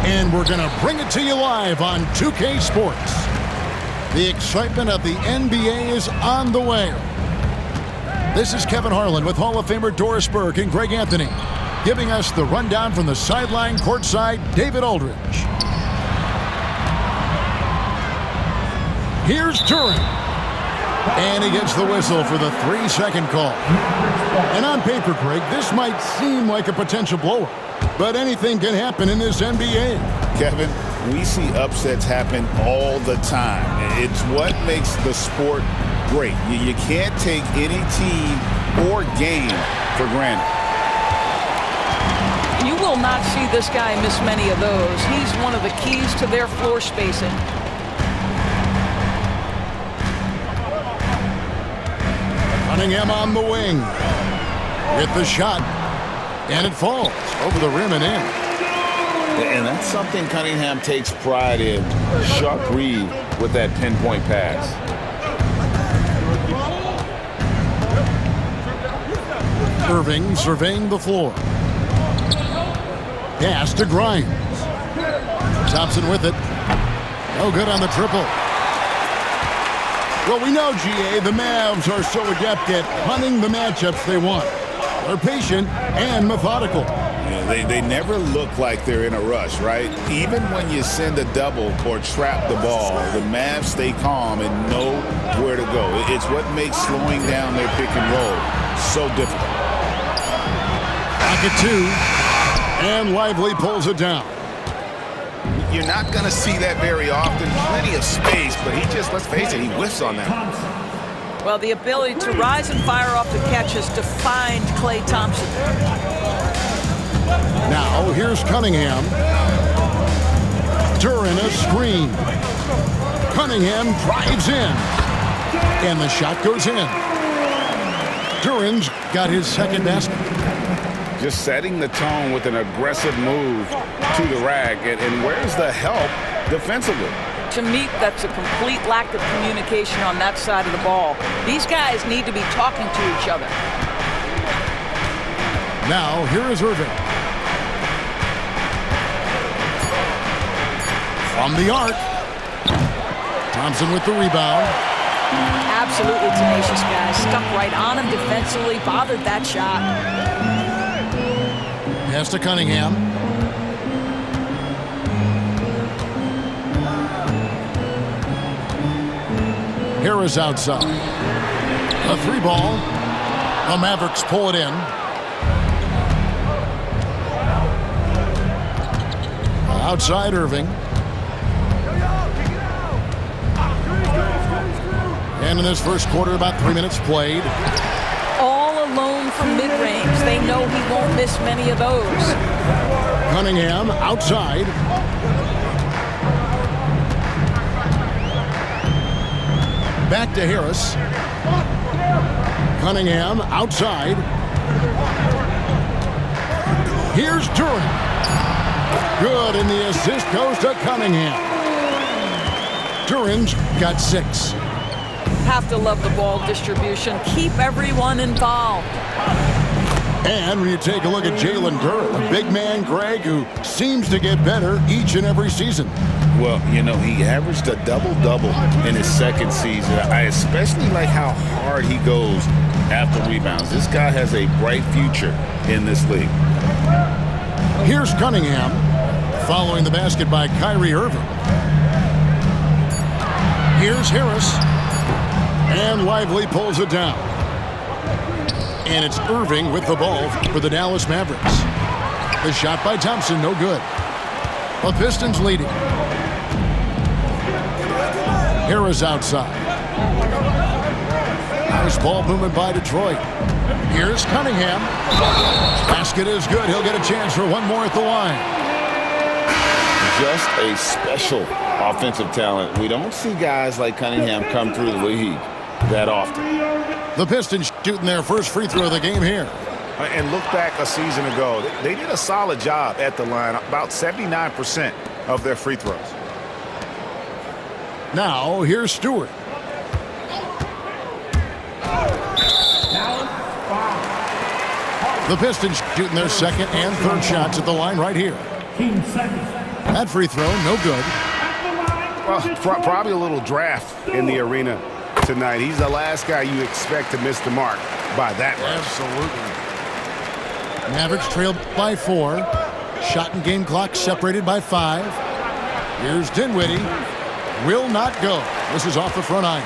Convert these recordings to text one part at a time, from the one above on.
And we're going to bring it to you live on 2K Sports. The excitement of the NBA is on the way. This is Kevin Harlan with Hall of Famer Doris Burke and Greg Anthony, giving us the rundown from the sideline courtside, David Aldridge. Here's Duran. And he gets the whistle for the 3-second call. And on paper, Greg, this might seem like a potential blowout, but anything can happen in this NBA. Kevin, we see upsets happen all the time. It's what makes the sport great. You can't take any team or game for granted. You will not see this guy miss many of those. He's one of the keys to their floor spacing. Cunningham on the wing. With the shot. And it falls over the rim and in. And that's something Cunningham takes pride in. Sharp read with that pinpoint pass. Irving surveying the floor. Pass to Grimes. Thompson with it. No good on the triple. Well, we know, GA, the Mavs are so adept at hunting the matchups they want. They're patient and methodical. Yeah, they never look like they're in a rush, right? Even when you send a double or trap the ball, the Mavs stay calm and know where to go. It's what makes slowing down their pick and roll so difficult. Back at two, and Lively pulls it down. You're not going to see that very often. Plenty of space, but he just, let's face it, he whiffs on that. Well, the ability to rise and fire off the catch has defined Klay Thompson. Now, here's Cunningham. Duran a screen. Cunningham drives in. And the shot goes in. Duran's got his second basket. Just setting the tone with an aggressive move to the rack. And where's the help defensively? To me, that's a complete lack of communication on that side of the ball. These guys need to be talking to each other. Now, here is Irving. From the arc. Thompson with the rebound. Absolutely tenacious guy. Stuck right on him defensively, bothered that shot. Pass to Cunningham. Harris outside. A three ball. The Mavericks pull it in. Outside Irving. And in this first quarter, about 3 minutes played. All alone from mid-range. They know he won't miss many of those. Cunningham outside. Back to Harris. Cunningham outside. Here's Duran. Good, and the assist goes to Cunningham. Duran's got 6. Have to love the ball distribution. Keep everyone involved. And when you take a look at Jalen Duran, a big man, Greg, who seems to get better each and every season. Well, you know, he averaged a double-double in his second season. I especially like how hard he goes after rebounds. This guy has a bright future in this league. Here's Cunningham, following the basket by Kyrie Irving. Here's Harris. And Lively pulls it down. And it's Irving with the ball for the Dallas Mavericks. The shot by Thompson, no good. The Pistons leading. Harris outside. Nice ball movement by Detroit. Here's Cunningham. Basket is good. He'll get a chance for one more at the line. Just a special offensive talent. We don't see guys like Cunningham come through the league that often. The Pistons shooting their first free throw of the game here. And look back a season ago. They did a solid job at the line, about 79% of their free throws. Now, here's Stewart. The Pistons shooting their second and third shots at the line right here. That free throw, no good. Well, probably a little draft in the arena tonight. He's the last guy you expect to miss the mark by that much. Absolutely. Mavericks trailed by 4. Shot and game clock separated by 5. Here's Dinwiddie. Will not go. This is off the front iron.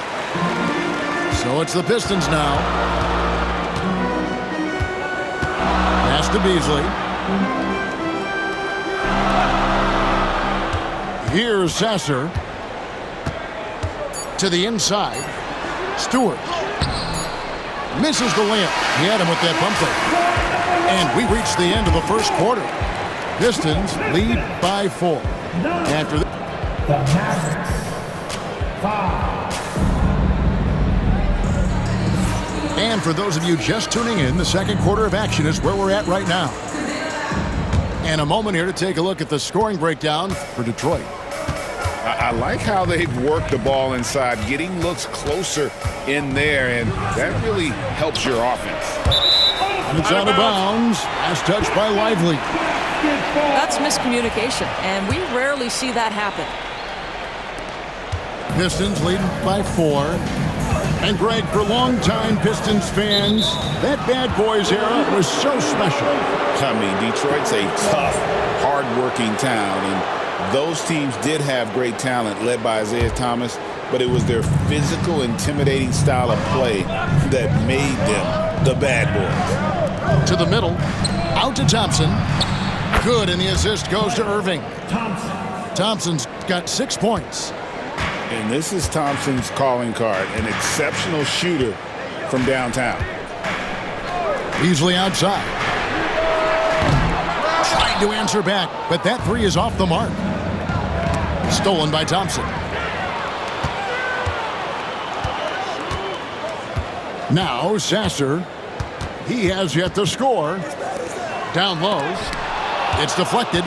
So it's the Pistons now. Pass to Beasley. Here's Sasser. To the inside. Stewart. Misses the layup. He had him with that bump fake. And we reach the end of the first quarter. Pistons lead by 4. After the Mavericks 5. And for those of you just tuning in, the second quarter of action is where we're at right now. And a moment here to take a look at the scoring breakdown for Detroit. I like how they've worked the ball inside, getting looks closer in there, and that really helps your offense. And it's out of bounds, as touched by Lively. That's miscommunication, and we rarely see that happen. Pistons leading by 4. And Greg, for longtime Pistons fans, that Bad Boys era was so special. I mean, Detroit's a tough, hard-working town, and those teams did have great talent led by Isaiah Thomas, but it was their physical, intimidating style of play that made them the Bad Boys. To the middle, out to Thompson. Good, and the assist goes to Irving. Thompson's got 6 points. And this is Thompson's calling card, an exceptional shooter from downtown. Beasley outside. Trying to answer back, but that 3 is off the mark. Stolen by Thompson. Now Sasser. He has yet to score. Down low. It's deflected.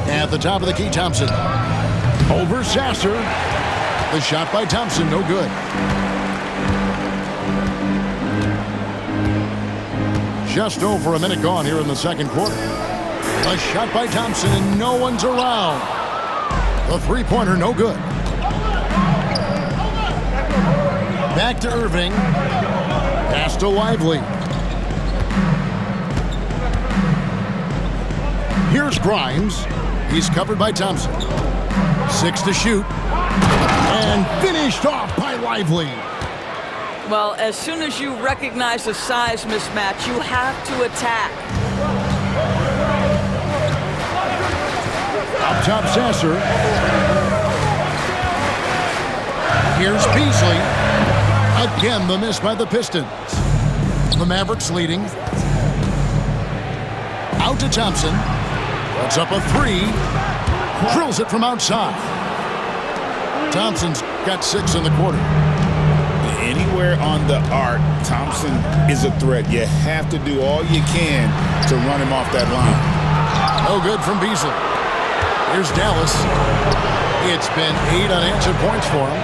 At the top of the key, Thompson. Over Sasser. The shot by Thompson, no good. Just over a minute gone here in the second quarter. A shot by Thompson, and no one's around. The three-pointer, no good. Back to Irving. Pass to Lively. Here's Grimes. He's covered by Thompson. 6 to shoot. And finished off by Lively. Well, as soon as you recognize the size mismatch, you have to attack. Up top, Sasser. Here's Beasley. Again, the miss by the Pistons. The Mavericks leading. Out to Thompson. Puts up a 3. Drills it from outside. Thompson's got 6 in the quarter. Anywhere on the arc, Thompson is a threat. You have to do all you can to run him off that line. No good from Beasley. Here's Dallas. It's been 8 unanswered points for him.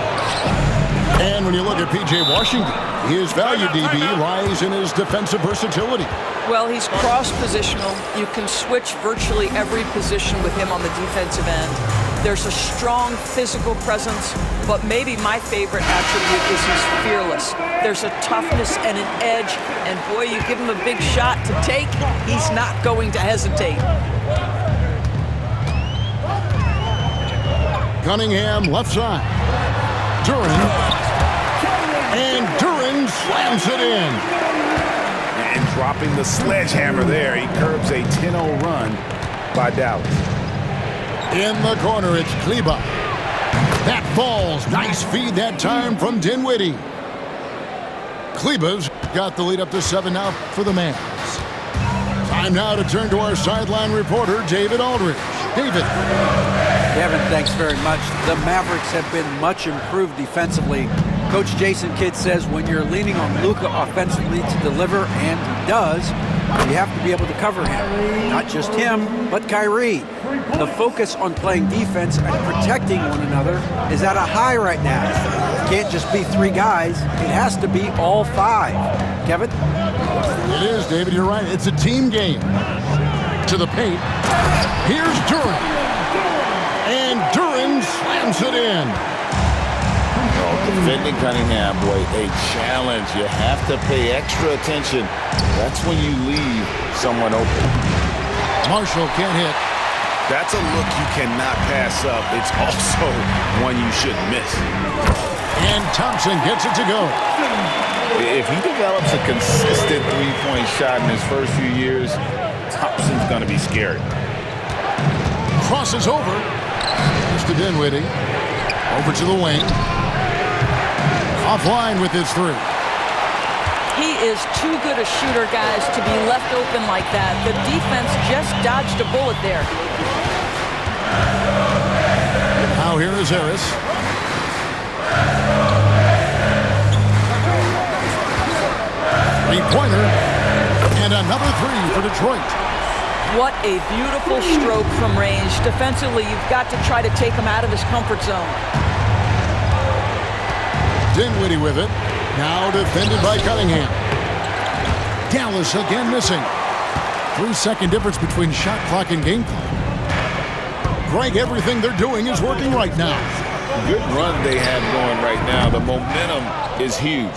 And when you look at P.J. Washington, his value, DB, lies in his defensive versatility. Well, he's cross-positional. You can switch virtually every position with him on the defensive end. There's a strong physical presence, but maybe my favorite attribute is he's fearless. There's a toughness and an edge, and boy, you give him a big shot to take, he's not going to hesitate. Cunningham, left side. Duran. And Duran slams it in. And dropping the sledgehammer there, he curbs a 10-0 run by Dallas. In the corner, it's Kleba. That falls. Nice feed that time from Dinwiddie. Kleba's got the lead up to 7 now for the Mavs. Time now to turn to our sideline reporter, David Aldridge. David. Kevin, thanks very much. The Mavericks have been much improved defensively. Coach Jason Kidd says when you're leaning on Luka offensively to deliver, and he does, you have to be able to cover him. Not just him, but Kyrie. The focus on playing defense and protecting one another is at a high right now. It can't just be 3 guys. It has to be all 5. Kevin? It is, David. You're right. It's a team game. to the paint. Here's Duren. And Duren slams it in. Defending Cunningham, boy, a challenge. You have to pay extra attention. That's when you leave someone open. Marshall can't hit. That's a look you cannot pass up. It's also one you shouldn't miss. And Thompson gets it to go. If he develops a consistent three-point shot in his first few years, Thompson's going to be scary. Crosses over. Mr. Dinwiddie. Over to the wing. Offline with his three. He is too good a shooter, guys, to be left open like that. The defense just dodged a bullet there. Now here is Harris. Three-pointer. And another three for Detroit. What a beautiful stroke from range. Defensively, you've got to try to take him out of his comfort zone. Dinwiddie with it. Now defended by Cunningham. Dallas again missing. 3-second difference between shot clock and game clock. Greg, everything they're doing is working right now. Good run they have going right now. The momentum is huge.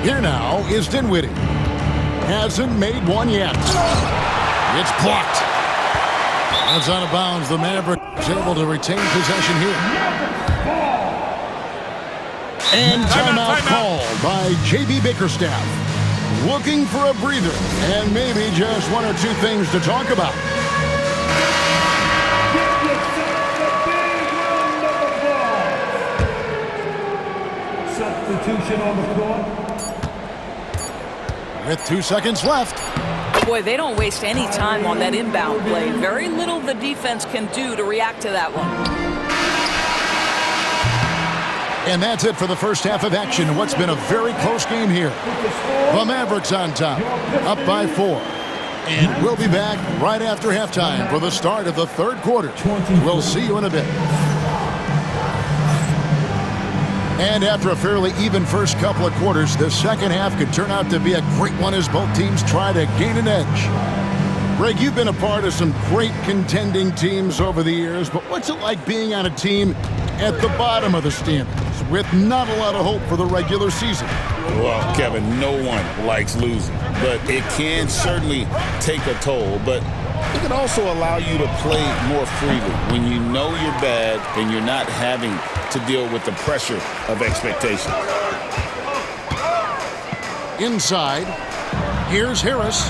Here now is Dinwiddie. Hasn't made one yet. It's blocked. That's out of bounds. The Mavericks able to retain possession here. And timeout called by J.B. Bickerstaff. Looking for a breather and maybe just one or two things to talk about. Substitution on the floor. With 2 seconds left. Boy, they don't waste any time on that inbound play. Very little the defense can do to react to that one. And that's it for the first half of action. What's been a very close game here. The Mavericks on top, up by 4. And we'll be back right after halftime for the start of the third quarter. We'll see you in a bit. And after a fairly even first couple of quarters, the second half could turn out to be a great one as both teams try to gain an edge. Greg, you've been a part of some great contending teams over the years, but what's it like being on a team at the bottom of the standings with not a lot of hope for the regular season? Well, Kevin, no one likes losing, but it can certainly take a toll. But it can also allow you to play more freely when you know you're bad and you're not having to deal with the pressure of expectation. Inside, here's Harris.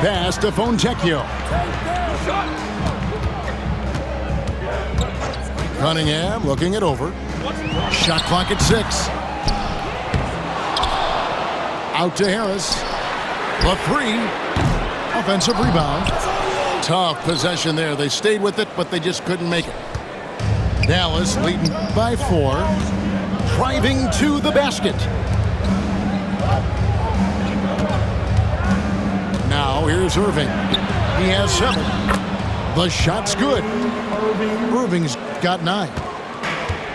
Pass to Fontecchio. Cunningham looking it over. Shot clock at 6. Out to Harris. The 3. Offensive rebound. Tough possession there. They stayed with it, but they just couldn't make it. Dallas leading by 4. Driving to the basket. Now here's Irving. He has 7. The shot's good. Irving's got 9.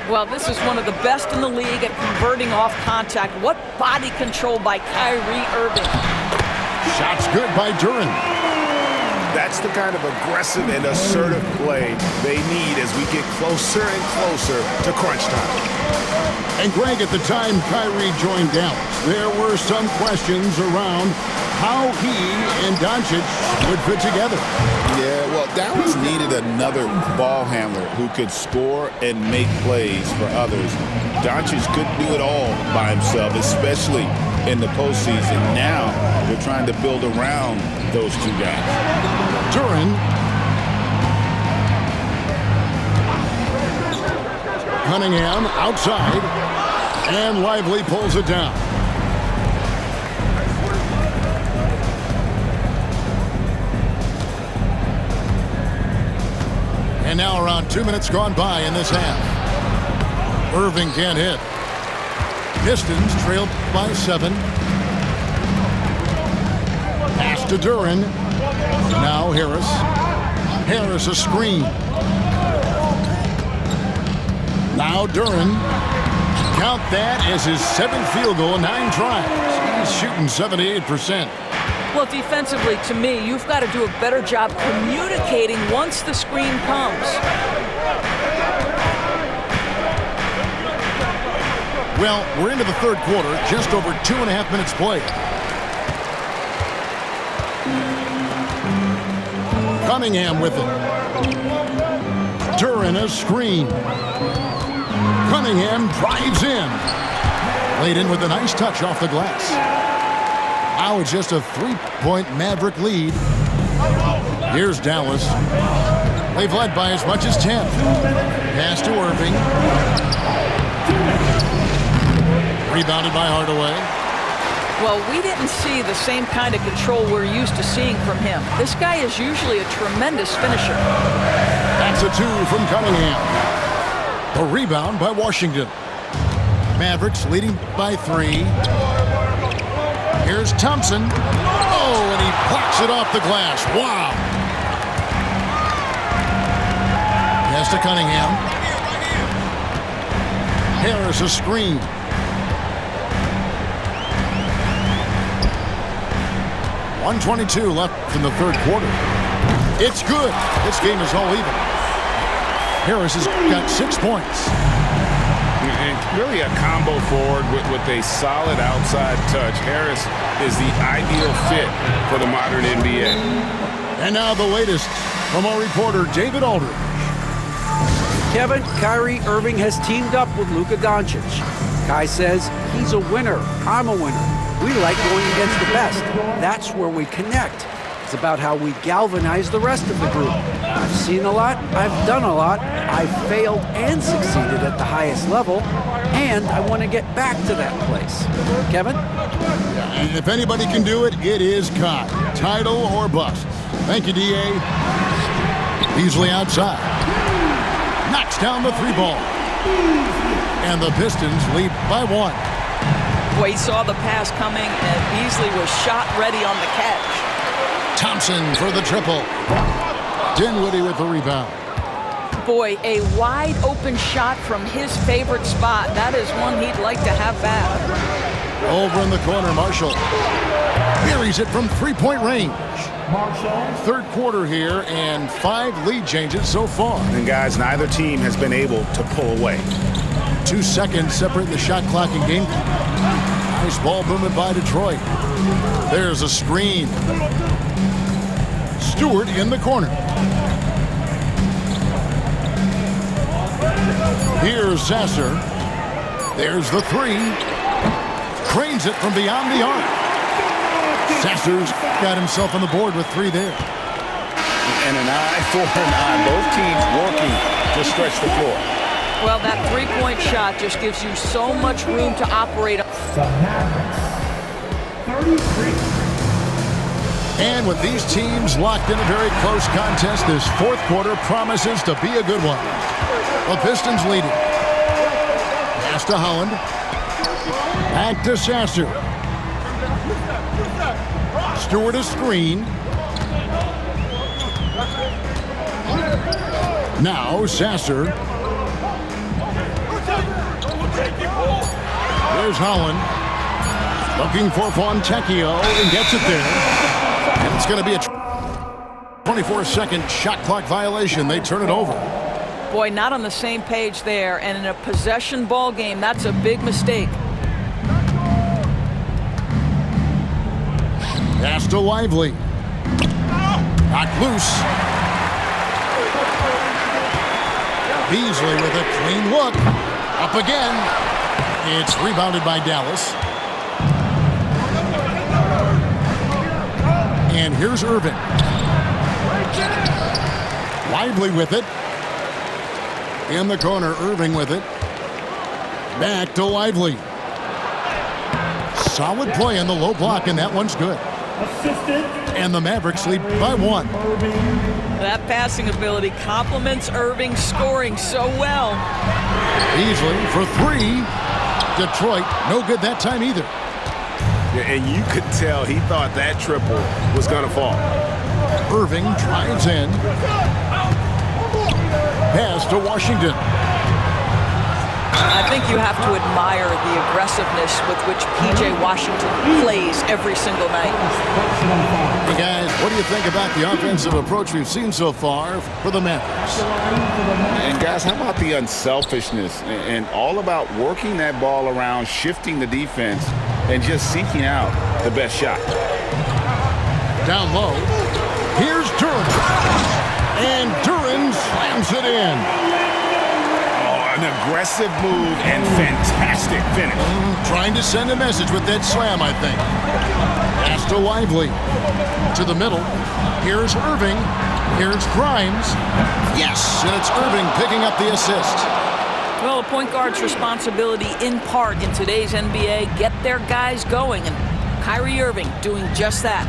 Well, this is one of the best in the league at converting off contact. What body control by Kyrie Irving. Shot's good by Duren. That's the kind of aggressive and assertive play they need as we get closer and closer to crunch time. And Greg, at the time Kyrie joined Dallas, there were some questions around how he and Doncic would fit together. Yeah, well, Dallas needed another ball handler who could score and make plays for others. Doncic couldn't do it all by himself, especially in the postseason. Now they're trying to build around those two guys. Duren. Cunningham outside. And Lively pulls it down. And now around 2 minutes gone by in this half. Irving can't hit. Pistons trailed by 7. Pass to Duren. Now Harris. Harris a screen. Now Duren. Count that as his 7th field goal, 9 tries. He's shooting 78%. Well, defensively, to me, you've got to do a better job communicating once the screen comes. Well, we're into the third quarter, just over 2.5 minutes played. Cunningham with it. Duran a screen. Cunningham drives in. Laid in with a nice touch off the glass. Now it's just a 3-point Maverick lead. Here's Dallas. They've led by as much as 10. Pass to Irving. Rebounded by Hardaway. Well, we didn't see the same kind of control we're used to seeing from him. This guy is usually a tremendous finisher. That's a 2 from Cunningham. A rebound by Washington. Mavericks leading by 3. Here's Thompson. Oh, and he blocks it off the glass. Wow. Pass to Cunningham. Harris a screen. .122 left in the third quarter. It's good. This game is all even. Harris has got 6 points. And really a combo forward with a solid outside touch. Harris is the ideal fit for the modern NBA. And now the latest from our reporter, David Aldridge. Kevin, Kyrie Irving has teamed up with Luka Doncic. Kai says, he's a winner. I'm a winner. We like going against the best. That's where we connect. It's about how we galvanize the rest of the group. I've seen a lot. I've done a lot. I've failed and succeeded at the highest level. And I want to get back to that place. Kevin? And if anybody can do it, it is Kai. Title or bust. Thank you, D.A. Beasley outside. Knocks down the 3 ball. And the Pistons lead by 1. Boy, he saw the pass coming, and Beasley was shot ready on the catch. Thompson for the triple. Dinwiddie with the rebound. Boy, a wide open shot from his favorite spot. That is one he'd like to have back. Over in the corner, Marshall. Buries it from 3-point range. Marshall. Third quarter here, and 5 lead changes so far. And guys, neither team has been able to pull away. 2 seconds separate the shot clock and game clock. Nice ball movement by Detroit. There's a screen. Stewart in the corner. Here's Sasser. There's the 3. Cranes it from beyond the arc. Sasser's got himself on the board with 3 there. And an eye for an eye. Both teams working to stretch the floor. Well, that 3-point shot just gives you so much room to operate. The Mavericks. 33. And with these teams locked in a very close contest, this fourth quarter promises to be a good one. The Pistons leading. Pass to Holland. Back to Sasser. Stewart a screen. Now Sasser. There's Holland. Looking for Fontecchio and gets it there. And it's going to be a 24-second shot clock violation. They turn it over. Boy, not on the same page there. And in a possession ball game, that's a big mistake. Pass to Lively. Knocked loose. Beasley with a clean look. Up again. It's rebounded by Dallas. And here's Irving. Lively with it. In the corner, Irving with it. Back to Lively. Solid play in the low block, and that one's good. And the Mavericks lead by 1. That passing ability complements Irving scoring so well. Beasley for 3. Detroit, no good that time either. And you could tell he thought that triple was going to fall. Irving drives in. Pass to Washington. I think you have to admire the aggressiveness with which P.J. Washington plays every single night. Hey guys, what do you think about the offensive approach we've seen so far for the Mavericks? And guys, how about the unselfishness and all about working that ball around, shifting the defense, and just seeking out the best shot. Down low, here's Duren. And Duren slams it in. An aggressive move and fantastic finish. Trying to send a message with that slam, I think. Pass to Lively. To the middle. Here's Irving. Here's Grimes. Yes, and it's Irving picking up the assist. Well, a point guard's responsibility in part in today's NBA, get their guys going, and Kyrie Irving doing just that.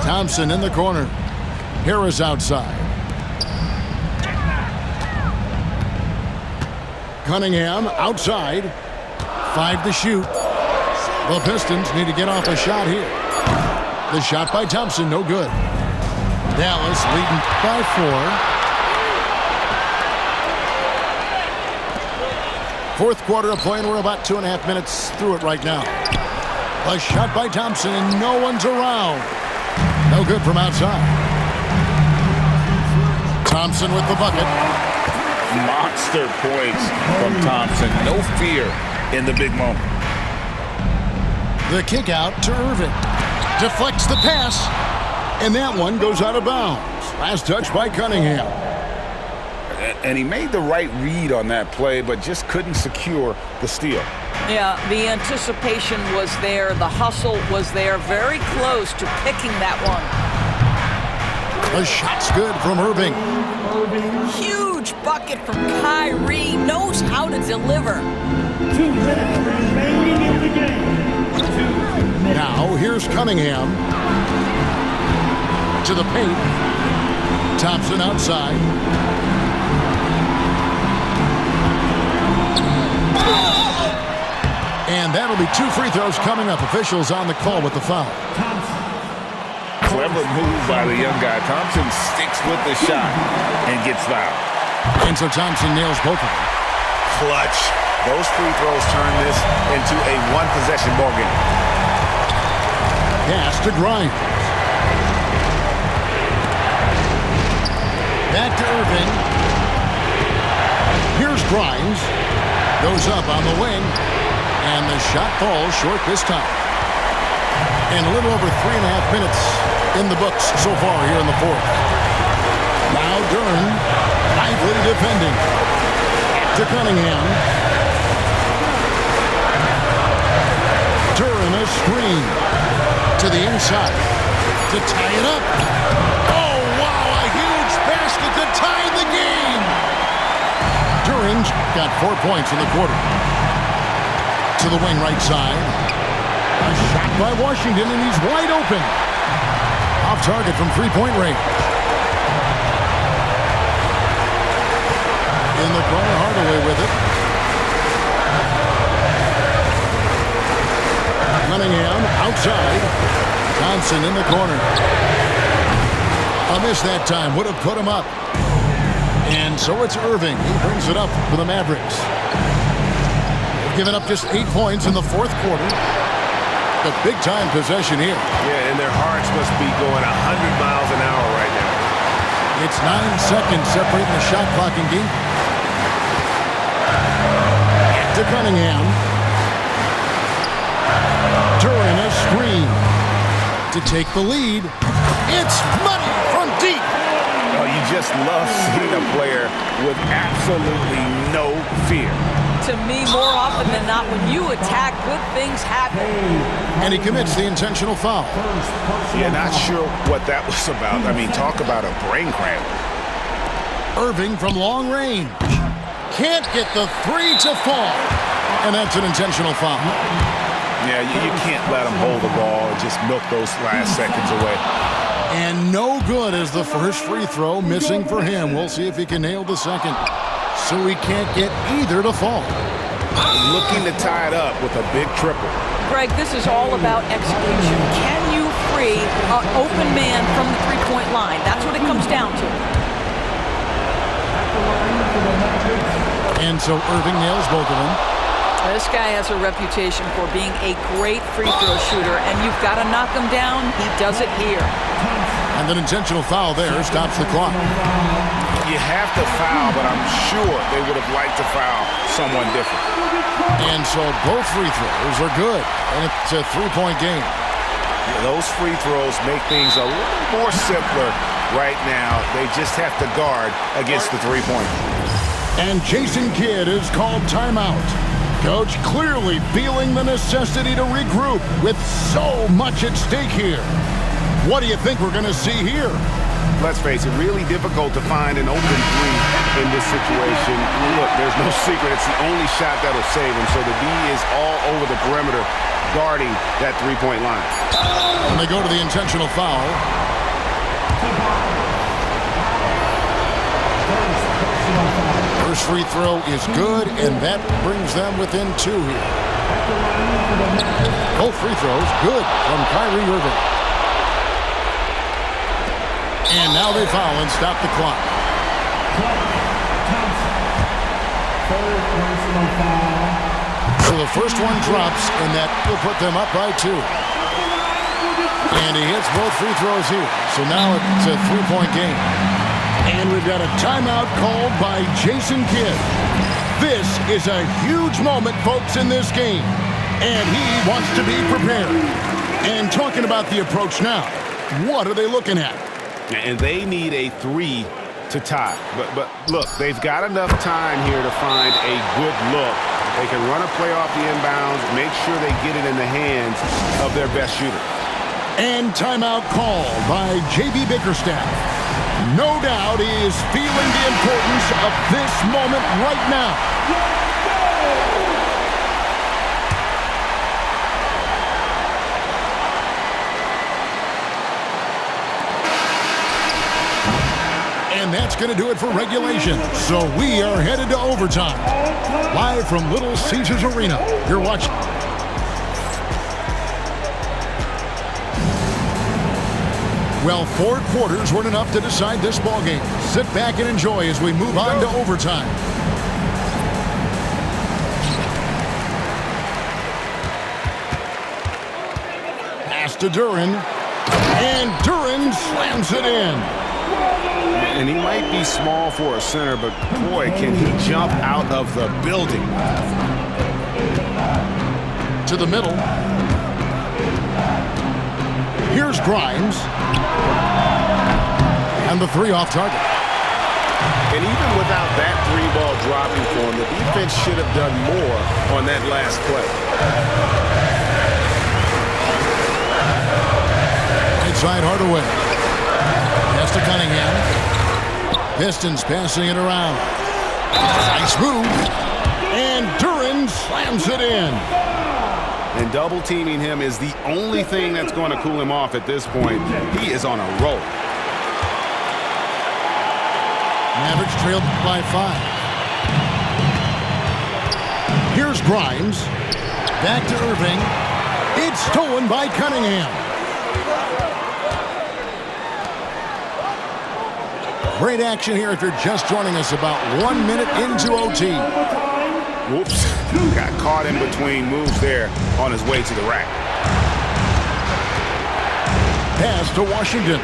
Thompson in the corner. Harris outside. Cunningham outside. 5 to shoot. The Pistons need to get off a shot here. The shot by Thompson, no good. Dallas leading by 4. Fourth quarter of play, and we're about 2.5 minutes through it right now. A shot by Thompson, and no one's around. No good from outside. Thompson with the bucket. Monster points from Thompson. No fear in the big moment. The kick out to Irving. Deflects the pass. And that one goes out of bounds. Last touch by Cunningham. And he made the right read on that play, but just couldn't secure the steal. Yeah, the anticipation was there. The hustle was there. Very close to picking that one. The shot's good from Irving. Huge bucket from Kyrie. Knows how to deliver. 2 minutes remaining in the game. 2 minutes. Now, here's Cunningham. To the paint. Thompson outside. And that'll be 2 free throws coming up. Officials on the call with the foul. Clever move by the young guy. Thompson sticks with the shot and gets fouled. And so Thompson nails both of them. Clutch. Those free throws turn this into a one-possession ball game. Pass to Grimes. Back to Irving. Here's Grimes. Goes up on the wing. And the shot falls short this time. And a little over 3.5 minutes in the books so far here in the fourth. Now Duren, lively defending. To Cunningham. Duren a screen. To the inside. To tie it up. Oh, wow, a huge basket to tie the game. Duren's got 4 points in the quarter. To the wing right side. A shot by Washington, and he's wide open. Off target from three-point range. In the corner, Hardaway with it. Cunningham outside. Thompson in the corner. A miss that time. Would have put him up. And so it's Irving. He brings it up for the Mavericks. They've given up just 8 points in the fourth quarter. A big-time possession here. Yeah, and their hearts must be going 100 miles an hour right now. It's 9 seconds separating the shot clock and game. To Cunningham. Duren a screen to take the lead. It's money from deep. Oh, you just love seeing a player with absolutely no fear. To me, more often than not, when you attack, good things happen. And he commits the intentional foul. Yeah, not sure what that was about. I mean, talk about a brain cramp. Irving from long range. Can't get the three to fall. And that's an intentional foul. Yeah, you can't let him hold the ball and just milk those last seconds away. And no good as the first free throw missing for him. We'll see if he can nail the second. So he can't get either to fall. Looking to tie it up with a big triple. Greg, this is all about execution. Can you free an open man from the three-point line? That's what it comes down to. And so Irving nails both of them. This guy has a reputation for being a great free throw shooter, and you've got to knock him down. He does it here. And an intentional foul there stops the clock. You have to foul, but I'm sure they would have liked to foul someone different. And so both free throws are good, and it's a three-point game. Yeah, those free throws make things a little more simpler right now. They just have to guard against the three-point. And Jason Kidd is called timeout. Coach clearly feeling the necessity to regroup with so much at stake here. What do you think we're going to see here? Let's face it, really difficult to find an open three in this situation. Look, there's no secret. It's the only shot that'll save him. So the D is all over the perimeter guarding that three-point line. And they go to the intentional foul. First free throw is good, and that brings them within two here. Both free throws good from Kyrie Irving. And now they foul and stop the clock. So the first one drops, and that will put them up by two. And he hits both free throws here. So now it's a three-point game. And we've got a timeout called by Jason Kidd. This is a huge moment, folks, in this game. And he wants to be prepared. And talking about the approach now, what are they looking at? And they need a three to tie. But look, they've got enough time here to find a good look. They can run a play off the inbounds, make sure they get it in the hands of their best shooter. And timeout called by J.B. Bickerstaff. No doubt he is feeling the importance of this moment right now. And that's going to do it for regulation. So we are headed to overtime. Live from Little Caesars Arena. You're watching. Well, 4 quarters weren't enough to decide this ballgame. Sit back and enjoy as we move on to overtime. Pass to Duren. And Duren slams it in. And he might be small for a center, but boy, can he jump out of the building. To the middle. Here's Grimes. And the three off target. And even without that three ball dropping for him, the defense should have done more on that last play. Right side Hardaway. Pass to Cunningham. Pistons passing it around. Nice move. And Duren slams it in. And double teaming him is the only thing that's going to cool him off at this point. He is on a roll. Mavericks trailed by 5. Here's Grimes. Back to Irving. It's stolen by Cunningham. Great action here if you're just joining us, about 1 minute into OT. Whoops. Got caught in between moves there on his way to the rack. Pass to Washington.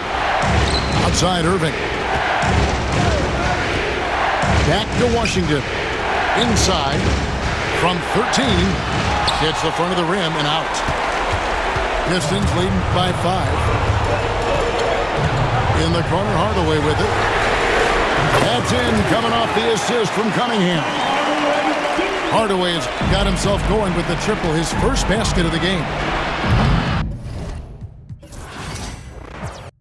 Outside Irving. Back to Washington. Inside. From 13. Hits the front of the rim and out. Pistons leading by 5. In the corner, Hardaway with it. That's in, coming off the assist from Cunningham. Hardaway has got himself going with the triple, his first basket of the game.